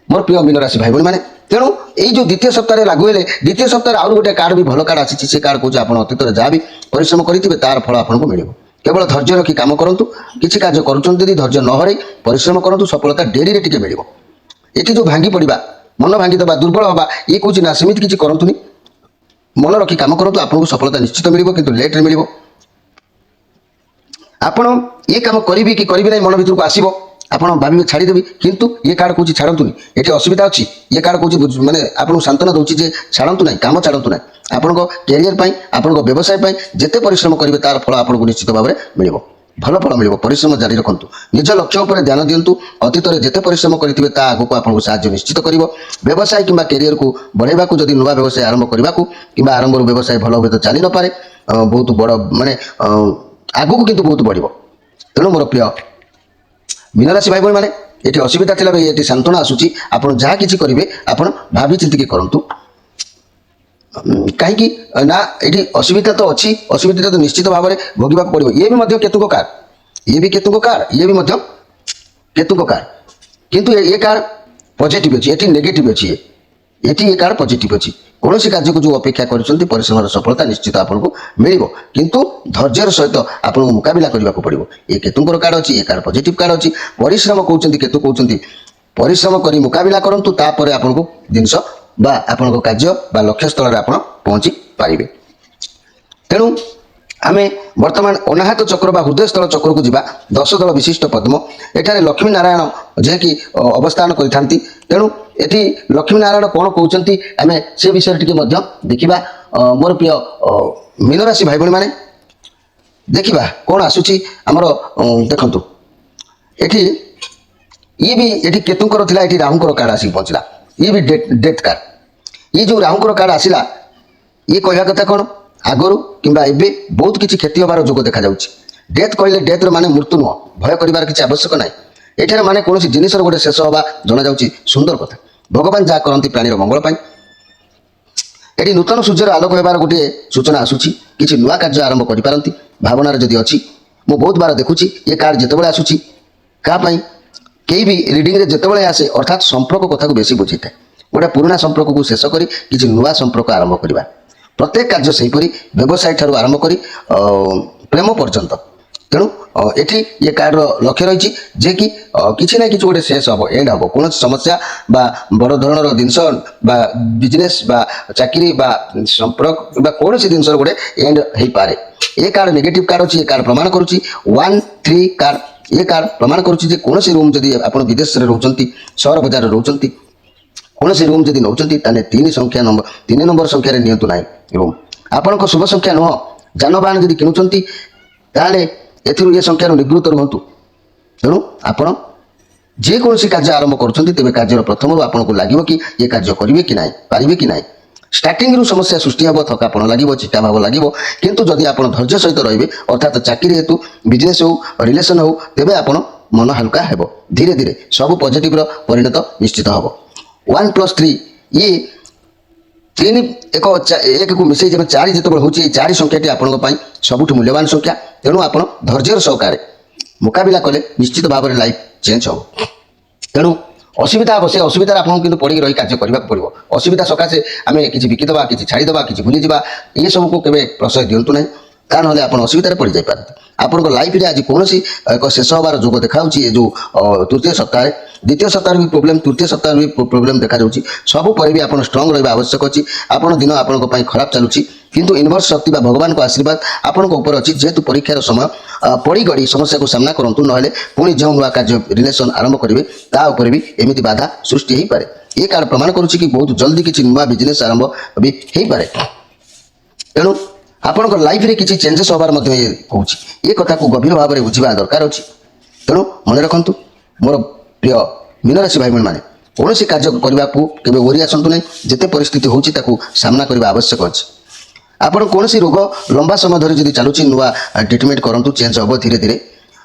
मोर प्रिय मीन राशि भाई मैंने तेणु यही जो द्वितीय सप्ताह लागू हेले द्वितीय सप्ताह आउ गोटे कार्ड भी भल कार्ड आसी से कार्ड कौन आप अतीत जहाँ भी परिश्रम करेंगे तार फल आपको मिल केवल धैर्य रखी काम करूँ किसी कार्य करुँच धैर्य न हर परिश्रम करूँ सफलता डेरी रे मिल ये जो भांगी पड़ा मन भांगीदबा दुर्बल हवा ये कौन ना सेमती किसी करतुनि मन रखी काम करूँ आपको सफलता निश्चित मिले कि लेट्रे मिले आपण ये कम करी कि करी ना मन भर को आसो आप भावे छाड़देवी किंतु ये कार्ड कौन छाड़तुनि ये असुविधा अच्छी ये कार्ड कौन मैंने आपको सांत्वना दूसरी जे छाड़ू ना कम छाड़ू ना आपण कैरियर आपण व्यवसाय जिते परिश्रम करेंगे तार फल आपको निश्चित भाव में मिले भल फल मिले परिश्रम जारी रखु निज लक्ष्य पर ध्यान दिंतु अतीत में जिते परिश्रम करेंगे ता आगक आपको साहाय्य निश्चित कर व्यवसाय कि कैरियर को बढ़ावा को जब नुआ व्यवसाय आरंभ करने को कि आरंभ व्यवसाय भल हुए तो चली न पारे बहुत बड़ माने आगक किंतु बहुत बढ़ तेणु मोर प्रिय मीन राशि भाई मैंने ये असुविधा थी ये सांत्वना आसूची आप जहाँ कि करेंगे आप भावी चिंतिक करूँ कहीं ना ये असुविधा तो अच्छी असुविधा तो निश्चित भाव में भोगवा पड़ो ये भी केतुक कार ये भी केतुक कार ये भी केतुक कार किंतु ये कार पॉजिटिव अच्छी ये नेगेटिव अच्छी ये कार पॉजिटिव अच्छी कौन कार्य को जो अपेक्षा कर परिश्रम सफलता निश्चित आपको मिल किंतु धैर्यर सहित आपको मुकाबला करने को पड़ो ये केतुंकर कार्ड अच्छी ये कार्ड पॉजिटिव कार्ड अच्छी परिश्रम कहते केतु कहते परिश्रम कर मुकाबला करूँ तापर आपको जिनस बा आपण कार्य बा लक्ष्य स्थल आप पहुँची पारे तेणु आम बर्तमान अनाहत चक्र बा हृदय स्थल चक्र को जीवा 10 दल विशिष्ट पद्म एठारे लक्ष्मी नारायण जे कि अवस्थान करथांती तेणु एठी लक्ष्मी नारायण कौन कहते आम से विषय टी देखा मोर प्रिय मीन राशि भाई भाई मैंने देखा कौन आसूची आमर देखु ये ये भी ये केतुंकर थिला ये राहुंकर कार्ड आसिक पहुँचला ये भी डेथ कार्ड ये जो राहुंकर कार्ड आसला ये कहवा कथा कौन आगरू किंबा एबे बहुत किसी क्षति होबार जोग देखा जाउछि डेथ कहले डेथ माने मृत्यु नुह भय करिवार किसी आवश्यक ना एठार माने कौन जिनिस गोटे शेष हवा जना जाउछि सुंदर कथा भगवान जहाँ करती प्राणीर मंगल पाई एटी नूतन सूर्यर आलोक होबार गोटे सूचना आसूछि किसी नुआ कार्य आरंभ करि पारंती भावनार जदि अछि मु बहुत बार देखुछि ये कार्ड जेतेबेले आसूछि का पाई कई भी रिडिंग रे जेतेबेले आसे अर्थात संपर्क कथा को बेसी बुझी थाए गोटे पुराना संपर्क को शेष करी किसी नुआ संपर्क आरंभ करवा प्रत्येक कार्य सेहीपरि व्यवसाय ठारू आरंभ करी प्रेम पर्यंत तेणु एठी ये कार्ड लक्ष्य रही जे कि किसी ना किसी गोटे शेष हम एंड हम कौन समस्या बा बड़ धरण जिनस बिजनेस बा चाकरी बा संपर्क बा कौन जिनस गोटे एंड हो पारे ये कार्ड नेगेटिव कार्ड अच्छी ये कार्ड प्रमाण करुच्ची 1-3 कार्ड ये कार्ड प्रमाण करुच्ची कौन रूम जदि आप विदेश में रोचंती सहर बजार रोचंती कौन रूम जदि नौ 3 नंबर संख्यार नियंतु ना रूम आपण शुभ संख्या नुह जानवाहन जदि किणुंट ताले एथिरु ये संख्यार निवृत्त रुहतु तेणु आपण जेकोसी कार्य आरंभ करुँच तेज कार्य प्रथम आपको लगे कि ये कार्य करेंगे कि ना पारे कि ना स्टार्टिंग रु समस्या सृष्टि हम थकापण लगे चिटा भाव लगे किंतु जदि आप धैर्य सहित रे अर्थात चाकरी हेतु बिजनेस हो रिलेशन हो तेज आप मन हल्का हे धीरे धीरे सब पॉजिटिव परिणत निश्चित हम 1+3 ये 3 एक को मिसई जब 4 जो हूँ 4 संख्याटी आपंपाई सबुठ मूल्यवान संख्या तेणु आप धैर्यर सहकार मुकाबला कले निश्चित भाव में लाइफ चेंज हो तेणु असुविधा हम से असुविधा आपको पड़ी रही कार्य करने पड़ो असुविधा सकाशे आम किसी बिकिदे कि छाड़ीदे कि भूलीजा ये सबको केवे प्रशय दिंतु ना ता ना आप असुविधा पड़ जापे आपन लाइफ रे आज कौन एक शेष हबार जोग देखा जो तृतीय सप्ताह द्वितीय सप्ताह भी प्रोब्लेम तृतीय सप्ताह भी प्रोब्लेम देखा सब पर भी आप स्ट्रंग रहा आवश्यक अच्छी आपन दिन आपण खराब चलुची किंतु यूनिवर्स शक्ति भगवान को आशीर्वाद आपण ऊपर अच्छी जेहेतु परीक्षार समय पड़ी गड़ी समस्या को सामना करूँ ना पुणी जो नुआ कार्य रिलेशन आरंभ करेंगे ताऊपर भी एमती बाधा सृष्टि हो पाए ये कार्ड प्रमाण करुच्ची कि बहुत जल्दी किसी नुआ बिजनेस आरंभ भी हो पाए तेणु आपण लाइफ रे किसी चेंजेस हबार कहूँ ये कथा को गभीर भाव में बुझा दरकार अच्छी तेणु मन रखु मोर प्रिय मीन राशि भाई मैंने कौन कार्य करने को केवे ओरी आसतु ना जिते परिस्थिति होची ताकू सामना करने आवश्यक अच्छी आपड़ कौन रोग लंबा समय धरी जब चलुची नुआ ट्रिटमेंट करूँ चेंज हम धीरे धीरे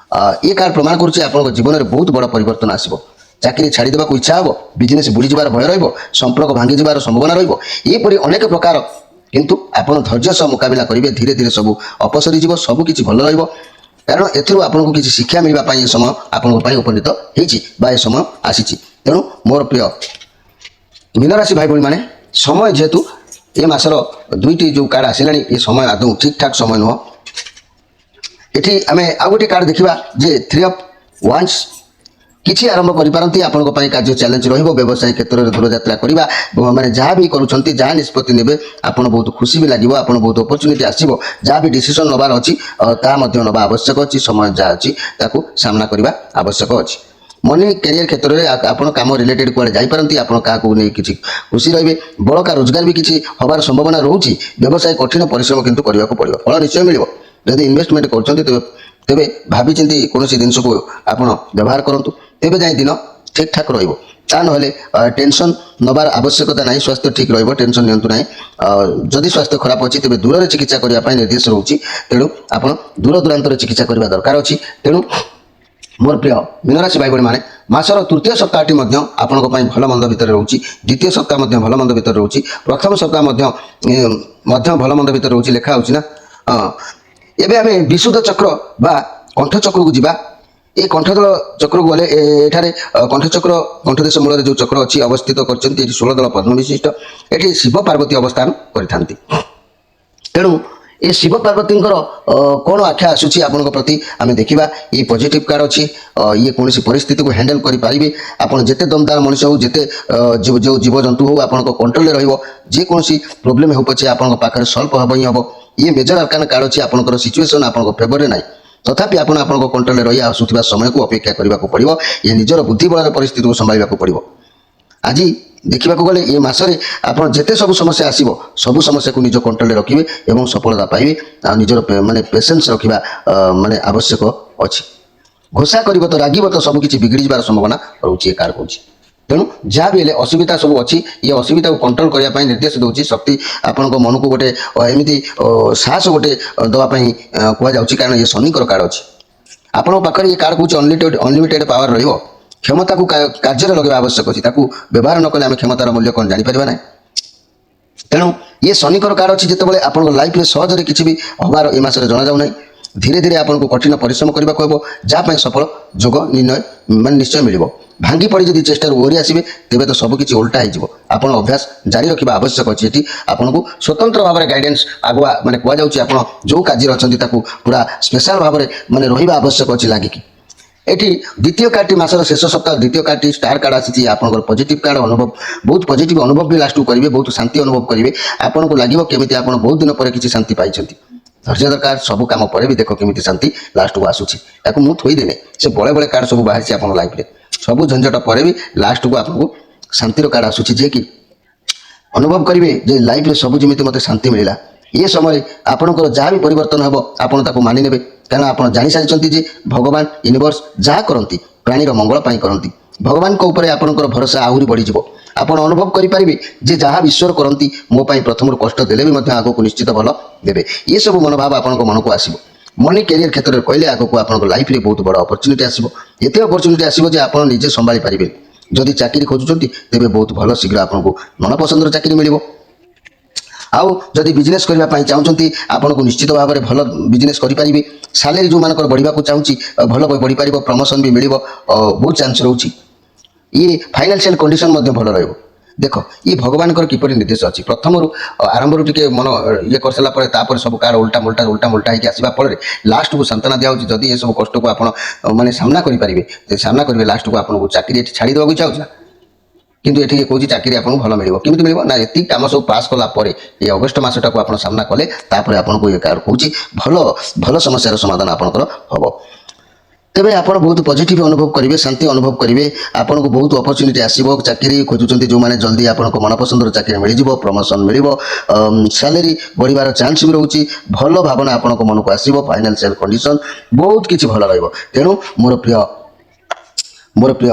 ये कार्ड प्रमाण करुच्ची आप जीवन में बहुत बड़ परिवर्तन आसो चाकरी छाड़ीदेवा इच्छा हम बिजनेस बुड़ी जबार भय रंपर्क भांगी जबार संभावना रहीपरी अनेक प्रकार किंतु आपन धैर्य सह मुकाबला करेंगे धीरे धीरे सब अपसरी जीव सब किसी भल रही कारण एथिरू आपको किसी शिक्षा मिलवा ये समय आपन उपनीत होती समय आसी तेणु मोर प्रिय मीन राशि भाई भाई मैंने समय जेहेतु ये मासर 2टी जो कार्ड आसला ये समय आदौ ठीक ठाक समय नुह ये आम आउ गोटे कार्ड देखा जे 3 ऑफ वांस କିଛି ଆରମ୍ଭ କରିପାରନ୍ତି। ଆପଣଙ୍କ ପାଇଁ କାର୍ଯ୍ୟ ଚ୍ୟାଲେଞ୍ଜ ରହିବ। ବ୍ୟବସାୟ କ୍ଷେତ୍ରରେ ଦୂରଯାତ୍ରା କରିବା ମାନେ ଯାହା ବି କରୁଛନ୍ତି, ଯାହା ନିଷ୍ପତ୍ତି ନେବେ, ଆପଣ ବହୁତ ଖୁସି ବି ଲାଗିବ। ଆପଣ ବହୁତ ଅପରଚ୍ୟୁନିଟି ଆସିବ। ଯାହା ବି ଡିସିସନ୍ ନେବାର ଅଛି ତାହା ମଧ୍ୟ ନେବା ଆବଶ୍ୟକ ଅଛି। ସମୟ ଯାହା ଅଛି ତାକୁ ସାମ୍ନା କରିବା ଆବଶ୍ୟକ ଅଛି। ମନି କ୍ୟାରିୟର କ୍ଷେତ୍ରରେ ଆପଣ କାମ ରିଲେଟେଡ୍ କୁଆଡ଼େ ଯାଇପାରନ୍ତି। ଆପଣ କାହାକୁ ନେଇ କିଛି ଖୁସି ରହିବେ। ବଳକା ରୋଜଗାର ବି କିଛି ହେବାର ସମ୍ଭାବନା ରହୁଛି। ବ୍ୟବସାୟ କଠିନ ପରିଶ୍ରମ କିନ୍ତୁ କରିବାକୁ ପଡ଼ିବ। ଫଳ ନିଶ୍ଚୟ ମିଳିବ। ଯଦି ଇନଭେଷ୍ଟମେଣ୍ଟ କରୁଛନ୍ତି ତେବେ ଭାବିଚିନ୍ତି କୌଣସି ଜିନିଷକୁ ଆପଣ ବ୍ୟବହାର କରନ୍ତୁ। ତେବେ ଯାଇ ଦିନ ଠିକ୍ ଠାକ୍ ରହିବ। ତା ନହେଲେ ଟେନସନ୍ ନେବାର ଆବଶ୍ୟକତା ନାହିଁ। ସ୍ୱାସ୍ଥ୍ୟ ଠିକ୍ ରହିବ, ଟେନସନ୍ ନିଅନ୍ତୁ ନାହିଁ। ଯଦି ସ୍ୱାସ୍ଥ୍ୟ ଖରାପ ଅଛି ତେବେ ଦୂରରେ ଚିକିତ୍ସା କରିବା ପାଇଁ ନିର୍ଦ୍ଦେଶ ରହୁଛି। ତେଣୁ ଆପଣ ଦୂର ଦୂରାନ୍ତରେ ଚିକିତ୍ସା କରିବା ଦରକାର ଅଛି। ତେଣୁ ମୋର ପ୍ରିୟ ମୀନରାଶି ଭାଇ ଭଉଣୀମାନେ, ମାସର ତୃତୀୟ ସପ୍ତାହଟି ମଧ୍ୟ ଆପଣଙ୍କ ପାଇଁ ଭଲ ମନ୍ଦ ଭିତରେ ରହୁଛି। ଦ୍ୱିତୀୟ ସପ୍ତାହ ମଧ୍ୟ ଭଲ ମନ୍ଦ ଭିତରେ ରହୁଛି। ପ୍ରଥମ ସପ୍ତାହ ମଧ୍ୟ ଭଲ ମନ୍ଦ ଭିତରେ ରହୁଛି। ଲେଖା ହେଉଛି ନା। ଏବେ ଆମେ ବିଶୁଦ୍ଧ ଚକ୍ର ବା କଣ୍ଠ ଚକ୍ରକୁ ଯିବା। ଏ କଣ୍ଠ ଚକ୍ରକୁ ଗଲେ ଏଠାରେ କଣ୍ଠଦେଶ ମୂଳରେ ଯେଉଁ ଚକ୍ର ଅଛି ଅବସ୍ଥିତ କରିଛନ୍ତି। ଏଠି 16 ଦଳ ପଦ୍ମ ବିଶିଷ୍ଟ। ଏଠି ଶିବ ପାର୍ବତୀ ଅବସ୍ଥାନ କରିଥାନ୍ତି। ତେଣୁ ଏ ଶିବ ପାର୍ବତୀଙ୍କର କ'ଣ ଆଖ୍ୟା ଆସୁଛି ଆପଣଙ୍କ ପ୍ରତି ଆମେ ଦେଖିବା। ଇଏ ପଜିଟିଭ୍ କାର୍ଡ଼ ଅଛି। ଇଏ କୌଣସି ପରିସ୍ଥିତିକୁ ହ୍ୟାଣ୍ଡେଲ୍ କରିପାରିବେ। ଆପଣ ଯେତେ ଦମଦାର ମଣିଷ ହେଉ, ଯେତେ ଯେଉଁ ଜୀବଜନ୍ତୁ ହେଉ, ଆପଣଙ୍କ କଣ୍ଟ୍ରୋଲରେ ରହିବ। ଯେକୌଣସି ପ୍ରୋବ୍ଲେମ୍ ହେଉ ପଛେ ଆପଣଙ୍କ ପାଖରେ ସଲ୍ଭ ହେବ ହିଁ ହେବ। ଇଏ ମେଜର ଆର୍କାନ କାର୍ଡ଼ ଅଛି। ଆପଣଙ୍କର ସିଚୁଏସନ୍ ଆପଣଙ୍କ ଫେଭରରେ ନାହିଁ, ତଥାପି ଆପଣ ଆପଣଙ୍କ କଣ୍ଟ୍ରୋଲରେ ରହି ଆସୁଥିବା ସମୟକୁ ଅପେକ୍ଷା କରିବାକୁ ପଡ଼ିବ। ଏ ନିଜର ବୁଦ୍ଧି ବଳରେ ପରିସ୍ଥିତିକୁ ସମ୍ଭାଳିବାକୁ ପଡ଼ିବ। ଆଜି ଦେଖିବାକୁ ଗଲେ ଏ ମାସରେ ଆପଣ ଯେତେ ସବୁ ସମସ୍ୟା ଆସିବ, ସବୁ ସମସ୍ୟାକୁ ନିଜ କଣ୍ଟ୍ରୋଲରେ ରଖିବେ ଏବଂ ସଫଳତା ପାଇବେ। ଆଉ ନିଜର ମାନେ ପେସେନ୍ସ ରଖିବା ମାନେ ଆବଶ୍ୟକ ଅଛି। ଘୋଷା କରିବ ତ ରାଗିବ ତ ସବୁ କିଛି ବିଗିଡ଼ି ଯିବାର ସମ୍ଭାବନା ରହୁଛି ଏ କାର୍ଡ଼ କହୁଛି। ତେଣୁ ଯାହା ବି ହେଲେ ଅସୁବିଧା ସବୁ ଅଛି। ଏ ଅସୁବିଧାକୁ କଣ୍ଟ୍ରୋଲ କରିବା ପାଇଁ ନିର୍ଦ୍ଦେଶ ଦେଉଛି ଶକ୍ତି। ଆପଣଙ୍କ ମନକୁ ଗୋଟେ ଏମିତି ସାହସ ଗୋଟେ ଦେବା ପାଇଁ କୁହାଯାଉଛି, କାରଣ ଏ ଶନିଙ୍କର କାର୍ଡ଼ ଅଛି। ଆପଣଙ୍କ ପାଖରେ ଏ କାର୍ଡ଼ କହୁଛି ଅନଲିମିଟେଡ୍ ପାୱାର ରହିବ। କ୍ଷମତାକୁ କାର୍ଯ୍ୟରେ ଲଗାଇବା ଆବଶ୍ୟକ ଅଛି। ତାକୁ ବ୍ୟବହାର ନ କଲେ ଆମେ କ୍ଷମତାର ମୂଲ୍ୟ କ'ଣ ଜାଣିପାରିବା ନାହିଁ। ତେଣୁ ଇଏ ଶନିଙ୍କର କାର୍ଡ଼ ଅଛି। ଯେତେବେଳେ ଆପଣଙ୍କ ଲାଇଫରେ ସହଜରେ କିଛି ବି ହେବାର ଏ ମାସରେ ଜଣାଯାଉ ନାହିଁ। ଧୀରେ ଧୀରେ ଆପଣଙ୍କୁ କଠିନ ପରିଶ୍ରମ କରିବାକୁ ହେବ, ଯାହା ପାଇଁ ସଫଳ ଯୋଗ ନିର୍ଣ୍ଣୟ ମାନେ ନିଶ୍ଚୟ ମିଳିବ। ଭାଙ୍ଗି ପଡ଼ି ଯଦି ଚେଷ୍ଟାରୁ ଓହରି ଆସିବେ ତେବେ ତ ସବୁକିଛି ଓଲଟା ହେଇଯିବ। ଆପଣ ଅଭ୍ୟାସ ଜାରି ରଖିବା ଆବଶ୍ୟକ ଅଛି। ଏଠି ଆପଣଙ୍କୁ ସ୍ୱତନ୍ତ୍ର ଭାବରେ ଗାଇଡେନ୍ସ ଆଗୁଆ ମାନେ କୁହାଯାଉଛି। ଆପଣ ଯେଉଁ କାର୍ଯ୍ୟରେ ଅଛନ୍ତି ତାକୁ ପୁରା ସ୍ପେଶାଲ ଭାବରେ ମାନେ ରହିବା ଆବଶ୍ୟକ ଅଛି ଲାଗିକି। ଏଠି ଦ୍ୱିତୀୟ କାର୍ଡ଼ଟି ମାସର ଶେଷ ସପ୍ତାହ ଦ୍ୱିତୀୟ କାର୍ଡ଼ଟି ଷ୍ଟାର କାର୍ଡ଼ ଆସିଛି। ଆପଣଙ୍କର ପଜିଟିଭ୍ କାର୍ଡ଼ ଅନୁଭବ, ବହୁତ ପଜିଟିଭ୍ ଅନୁଭବ ବି ଲାଷ୍ଟକୁ କରିବେ। ବହୁତ ଶାନ୍ତି ଅନୁଭବ କରିବେ। ଆପଣଙ୍କୁ ଲାଗିବ କେମିତି ଆପଣ ବହୁତ ଦିନ ପରେ କିଛି ଶାନ୍ତି ପାଇଛନ୍ତି। ଧୈର୍ଯ୍ୟ ଦରକାର। ସବୁ କାମ ପରେ ବି ଦେଖ କେମିତି ଶାନ୍ତି ଲାଷ୍ଟକୁ ଆସୁଛି। ତାକୁ ମୁଁ ଥୋଇଦେଲେ ସେ ବଳେ ବଳେ କାର୍ଡ଼ ସବୁ ବାହାରିଛି ଆପଣଙ୍କ ଲାଇଫରେ। ସବୁ ଝଞ୍ଝଟ ପରେ ବି ଲାଷ୍ଟକୁ ଆପଣଙ୍କୁ ଶାନ୍ତିର କାର୍ଡ଼ ଆସୁଛି, ଯିଏକି ଅନୁଭବ କରିବେ ଯେ ଲାଇଫରେ ସବୁ ଯେମିତି ମୋତେ ଶାନ୍ତି ମିଳିଲା। ଏ ସମୟରେ ଆପଣଙ୍କର ଯାହା ବି ପରିବର୍ତ୍ତନ ହେବ ଆପଣ ତାକୁ ମାନି ନେବେ, କାରଣ ଆପଣ ଜାଣିସାରିଛନ୍ତି ଯେ ଭଗବାନ ୟୁନିଭର୍ସ ଯାହା କରନ୍ତି ପ୍ରାଣୀର ମଙ୍ଗଳ ପାଇଁ କରନ୍ତି। ଭଗବାନଙ୍କ ଉପରେ ଆପଣଙ୍କର ଭରସା ଆହୁରି ବଢ଼ିଯିବ। ଆପଣ ଅନୁଭବ କରିପାରିବେ ଯେ ଯାହା ଈଶ୍ୱର କରନ୍ତି ମୋ ପାଇଁ ପ୍ରଥମରୁ କଷ୍ଟ ଦେଲେ ବି ମଧ୍ୟ ଆଗକୁ ନିଶ୍ଚିତ ଭଲ ଦେବେ। ଏସବୁ ମନୋଭାବ ଆପଣଙ୍କ ମନକୁ ଆସିବ। ମନି କ୍ୟାରିୟର କ୍ଷେତ୍ରରେ କହିଲେ ଆଗକୁ ଆପଣଙ୍କ ଲାଇଫରେ ବହୁତ ବଡ଼ ଅପରଚ୍ୟୁନିଟି ଆସିବ। ଏତେ ଅପରଚ୍ୟୁନିଟି ଆସିବ ଯେ ଆପଣ ନିଜେ ସମ୍ଭାଳି ପାରିବେ। ଯଦି ଚାକିରି ଖୋଜୁଛନ୍ତି ତେବେ ବହୁତ ଭଲ ଶୀଘ୍ର ଆପଣଙ୍କୁ ମନପସନ୍ଦର ଚାକିରି ମିଳିବ। ଆଉ ଯଦି ବିଜନେସ୍ କରିବା ପାଇଁ ଚାହୁଁଛନ୍ତି ଆପଣଙ୍କୁ ନିଶ୍ଚିତ ଭାବରେ ଭଲ ବିଜନେସ୍ କରିପାରିବେ। ସାଲେରୀ ଯେଉଁମାନଙ୍କର ବଢ଼ିବାକୁ ଚାହୁଁଛି ଭଲ ବଢ଼ିପାରିବ। ପ୍ରମୋସନ୍ ବି ମିଳିବ, ବହୁତ ଚାନ୍ସ ରହୁଛି। ଇଏ ଫାଇନାନ୍ସିଆଲ କଣ୍ଡିସନ୍ ମଧ୍ୟ ଭଲ ରହିବ। ଦେଖ ଇଏ ଭଗବାନଙ୍କର କିପରି ନିର୍ଦ୍ଦେଶ ଅଛି। ପ୍ରଥମରୁ ଆରମ୍ଭରୁ ଟିକେ ମନ ଇଏ କରିସାରିଲା ପରେ ତାପରେ ସବୁ କାର୍ଡ଼ ଉଲ୍ଟା ମୋଲ୍ଟା ହେଇକି ଆସିବା ଫଳରେ ଲାଷ୍ଟକୁ ସାନ୍ତ୍ୱନା ଦିଆହେଉଛି। ଯଦି ଏସବୁ କଷ୍ଟକୁ ଆପଣ ମାନେ ସାମ୍ନା କରିପାରିବେ, ସାମ୍ନା କରିବେ, ଲାଷ୍ଟକୁ ଆପଣଙ୍କୁ ଚାକିରି ଏଠି ଛାଡ଼ି ଦେବାକୁ ଇଚ୍ଛା ହେଉଛି ନା। କିନ୍ତୁ ଏଠି କହୁଛି ଚାକିରି ଆପଣଙ୍କୁ ଭଲ ମିଳିବ। କେମିତି ମିଳିବ ନା, ଏତିକି କାମ ସବୁ ପାସ୍ କଲା ପରେ ଏ ଅଗଷ୍ଟ ମାସଟାକୁ ଆପଣ ସାମ୍ନା କଲେ ତାପରେ ଆପଣଙ୍କୁ ଏ କାର୍ଡ଼ କହୁଛି ଭଲ ସମସ୍ୟାର ସମାଧାନ ଆପଣଙ୍କର ହେବ। ତେବେ ଆପଣ ବହୁତ ପଜିଟିଭ୍ ଅନୁଭବ କରିବେ, ଶାନ୍ତି ଅନୁଭବ କରିବେ। ଆପଣଙ୍କୁ ବହୁତ ଅପରଚ୍ୟୁନିଟି ଆସିବ। ଚାକିରି ଖୋଜୁଛନ୍ତି ଯେଉଁମାନେ ଜଲ୍ଦି ଆପଣଙ୍କ ମନପସନ୍ଦର ଚାକିରି ମିଳିଯିବ, ପ୍ରମୋସନ୍ ମିଳିବ, ସାଲେରୀ ବଢ଼ିବାର ଚାନ୍ସ ବି ରହୁଛି। ଭଲ ଭାବନା ଆପଣଙ୍କ ମନକୁ ଆସିବ। ଫାଇନାନ୍ସିଆଲ କଣ୍ଡିସନ୍ ବହୁତ କିଛି ଭଲ ରହିବ। ତେଣୁ ମୋର ପ୍ରିୟ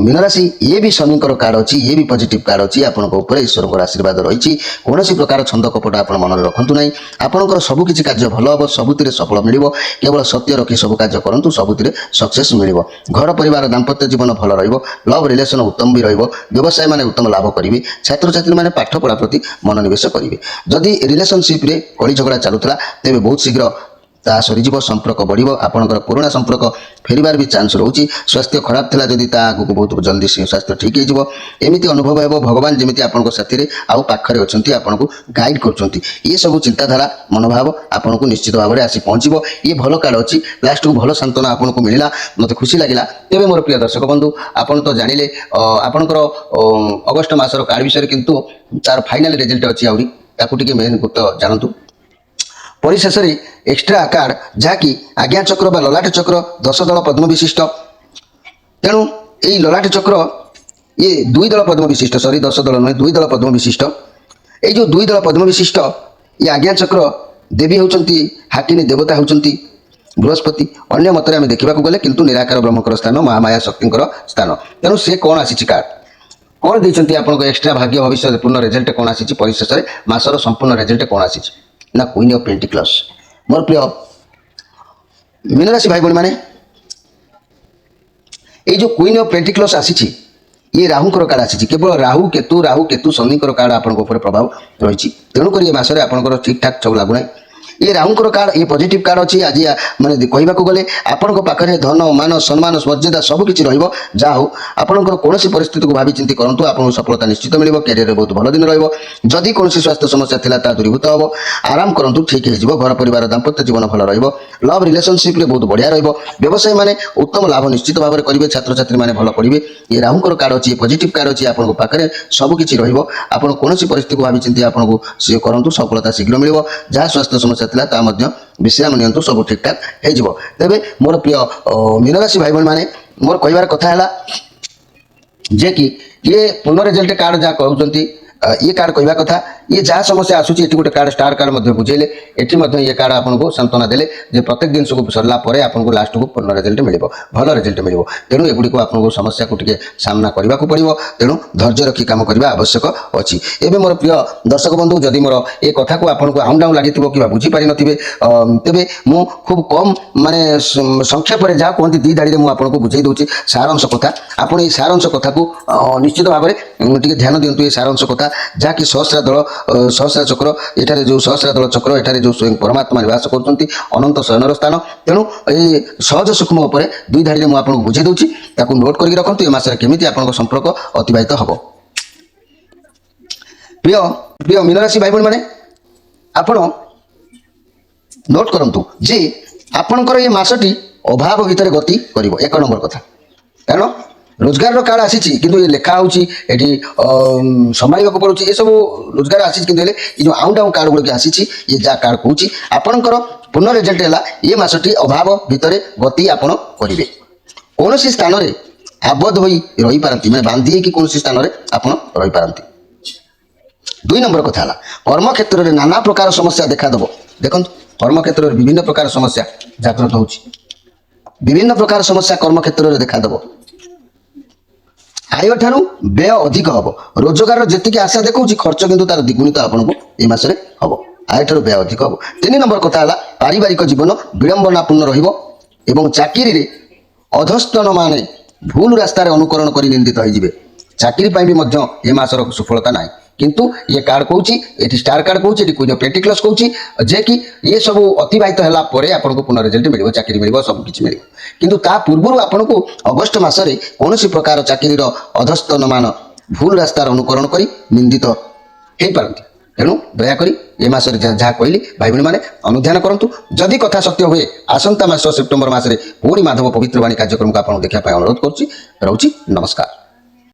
ମୀନରାଶି, ଇଏ ବି ଶନିଙ୍କର କାର୍ଡ଼ ଅଛି। ଇଏ ବି ପଜିଟିଭ୍ କାର୍ଡ଼ ଅଛି। ଆପଣଙ୍କ ଉପରେ ଈଶ୍ୱରଙ୍କର ଆଶୀର୍ବାଦ ରହିଛି। କୌଣସି ପ୍ରକାର ଛନ୍ଦ କପଟ ଆପଣ ମନରେ ରଖନ୍ତୁ ନାହିଁ। ଆପଣଙ୍କର ସବୁ କିଛି କାର୍ଯ୍ୟ ଭଲ ହେବ, ସବୁଥିରେ ସଫଳ ମିଳିବ। କେବଳ ସତ୍ୟ ରଖି ସବୁ କାର୍ଯ୍ୟ କରନ୍ତୁ, ସବୁଥିରେ ସକ୍ସେସ୍ ମିଳିବ। ଘର ପରିବାର ଦାମ୍ପତ୍ୟ ଜୀବନ ଭଲ ରହିବ। ଲଭ୍ ରିଲେସନ୍ ଉତ୍ତମ ବି ରହିବ। ବ୍ୟବସାୟୀମାନେ ଉତ୍ତମ ଲାଭ କରିବେ। ଛାତ୍ରଛାତ୍ରୀମାନେ ପାଠପଢ଼ା ପ୍ରତି ମନୋନିବେଶ କରିବେ। ଯଦି ରିଲେସନସିପ୍ରେ କଳି ଝଗଡ଼ା ଚାଲୁଥିଲା ତେବେ ବହୁତ ଶୀଘ୍ର ता सरीजिव संपर्क बढ़िब आपणकर पुराना संपर्क फेरबार भी चांस रोचे स्वास्थ्य खराब थिला जदि ता आगु बहुत जल्दी स्वास्थ्य ठीक हो एमती अनुभव हे भगवान जमी आपण साथी आउ पाखे अच्छा आपन को गाइड कर ये सब चिंताधारा मनोभाव आपन को निश्चित भाव में आसी पहुँचो ये भल कार्ड अच्छी लास्ट को भल सांत्वना आपन को मिलला मत खुशी लगे तेज मोर प्रिय दर्शक बंधु आपन तो जानिले आपनकर अगस्ट मासर कार्ड विषय किंतु तार फाइनाल रिजल्ट अच्छी आउरी ताकू टिके मेन गुप्त जानतु परिशेष एक्सट्रा कार्ड जहाँकि आज्ञा चक्र बा ललाट चक्र 10 दल पद्म विशिष्ट तेणु यही ललाट चक्र ये 2 दल पद्म विशिष्ट सॉरी 10 दल नुहे 2 दल पद्म विशिष्ट ये जो 2 दल पद्म विशिष्ट ये आज्ञा चक्र देवी होती हाकिनी देवता होती बृहस्पति अन्य मतरे आम देखा गले किंतु निराकार ब्रह्मकर स्थान महामाया शक्तिंकर स्थान तेणु से कौन आसी कार्ड कौन देते आपको एक्सट्रा भाग्य भविष्य पूर्ण रिजल्ट कौन आसी परिशेष मासर संपूर्ण रिजल्ट कौन आसी ना क्वीन ऑफ पेंटिक्लस मोर प्रिय मीन राशि भाई भाई मैंने ये जो क्वीन ऑफ पेंटिक्लस आसी ये राहुंकर कार्ड आसी केवल राहु केतु शनिकर कार्ड आपन प्रभाव रही तेणुक ये मसरे आपंकर ठीक ठाक सब लगुना ये राहुंकर कार्ड ये पॉजिटिव कार्ड अच्छी आज माने कहवाक गले आपण पाखे धन मान सम्मान मर्यादा सबकि रहा आपंकर कौन परिस्थिति को भावी चिंती करूँ आपको सफलता निश्चित मिले कैरियर में बहुत भल दिन रही कौन स्वास्थ्य समस्या था दूरीभूत हम आराम करूँ ठीक हो घर परिवार दाम्पत्य जीवन भल लव रिलेशनशिप रे बहुत बढ़िया व्यवसायी मैंने उत्तम लाभ निश्चित भाव में करेंगे छात्र छात्री मैंने भल पढ़े ये राहुंकर कार्ड अच्छी पॉजिटिव कार्ड अच्छी आपको पाखे सबकि रहा कौन परिस्थिति को भावी चिंती आपको करूँ सफलता शीघ्र मिले जहाँ स्वास्थ्य समस्या थिला ता मध्य विश्राम नियंतु सब ठीक ठाक हो तेबे मोर प्रिय मीन राशि भाई भाई माने मोर कहबार कथा है जे कि ये पूर्ण रिजल्ट कार्ड जहाँ कहते ये कार्ड कहवा कथा ये जहाँ समस्या आसूची गोटे कार्ड स्टार कार्ड बुझेले एटी ये कार्ड आपको सांत्वना देले जे प्रत्येक दिन सब सरला आपको लास्ट को पूर्ण रिजल्ट मिले भल रिजल्ट मिले तेणु एगुड़ी आपको समस्या को टिके सामना करने को पड़ो तेणु धैर्य रखी काम करने आवश्यक अच्छी एवं मोर प्रिय दर्शक बंधु जदि मोर ये कथा को आपको आउं डाउन लगी कि बुझीपारि नथिबे तेबे मु खूब कम माने संक्षेप में जहाँ कहते 2 धाड़ी में आपको बुझे दूसरी सारांश कथा आप सारांश कथा को निश्चित भाव में ध्यान दिंतु ये सारांश कथा जहाँकि सहस्रा चक्र एठारे जो सहस्रा दल चक्र एठारे जो स्वयं परमात्मा निवास करते अनंत शयनर स्थान तेणु ये सहज सूक्ष्म उपर 2 धाड़ी में आपको बुझे दूसरी ताकू नोट करके रखते मसरे केमी आप संपर्क अतिबाहित हम प्रिय प्रिय मीन राशि भाई भाई मैंने आपण नोट करूँ जे आपणकर ये मासटी अभाव भितर गति कर 1 नंबर कथा कारण रोजगार कार्ड आसी किंतु ये लेखा होची संभाल पड़ुची ये सब रोजगार आसी कि ये जो आउं डाउन कार्ड गुड़ आसी ये जहाँ कार्ड कहूँ आपणकर पूर्ण रिजल्ट है ये मासटी अभाव भितर गति आपड़ करेंगे कौन स्थान में आबद्ध हो रही पारती मैंने बांधी कि कौन स्थान में आप रही पारती 2 नंबर कथा कर्म क्षेत्र में नाना प्रकार समस्या देखादेव देखो कर्म क्षेत्र में विभिन्न प्रकार समस्या जागृत हो विभिन्न प्रकार समस्या कर्म क्षेत्र में देखादेव आय ठारू व्यय अधिक हम रोजगार जी आशा देखा खर्च किंतु तार द्विगुणित आपको ये मसरे हम आय ठारू व्यय अधिक हम 3 नंबर कथा है पारिवारिक जीवन विडंबनापूर्ण रही चाकरी अधस्तन माने भूल रास्तार अनुकरण कर निंदित हो चाकरी भी ये मासर सफलता ना किंतु ये कार्ड कहूँ ये स्टार कार्ड कहूँ ये क्वीन ऑफ पेंटिक्लस कहूँ जे कि ये सब अतिबाहित है आपको पूर्ण रिजल्ट मिले चाकरी मिले सब किसी मिले किंतु ता पूर्व आपको अगस्ट मासरे कौन प्रकार चाकरी अधस्तन मान भूल रास्तार अनुकरण कर निंदित हो पारती तेणु दयाकोरी ये मासरे जहाँ कहली भाई भाई मैंने अनुध्यान करूँ जदि कथा सत्य हुए आसंता मास सेप्टेम्बर मासरे पुणी माधव पवित्र वाणी कार्यक्रम को आपको देखा अनुरोध करुँच रोची नमस्कार।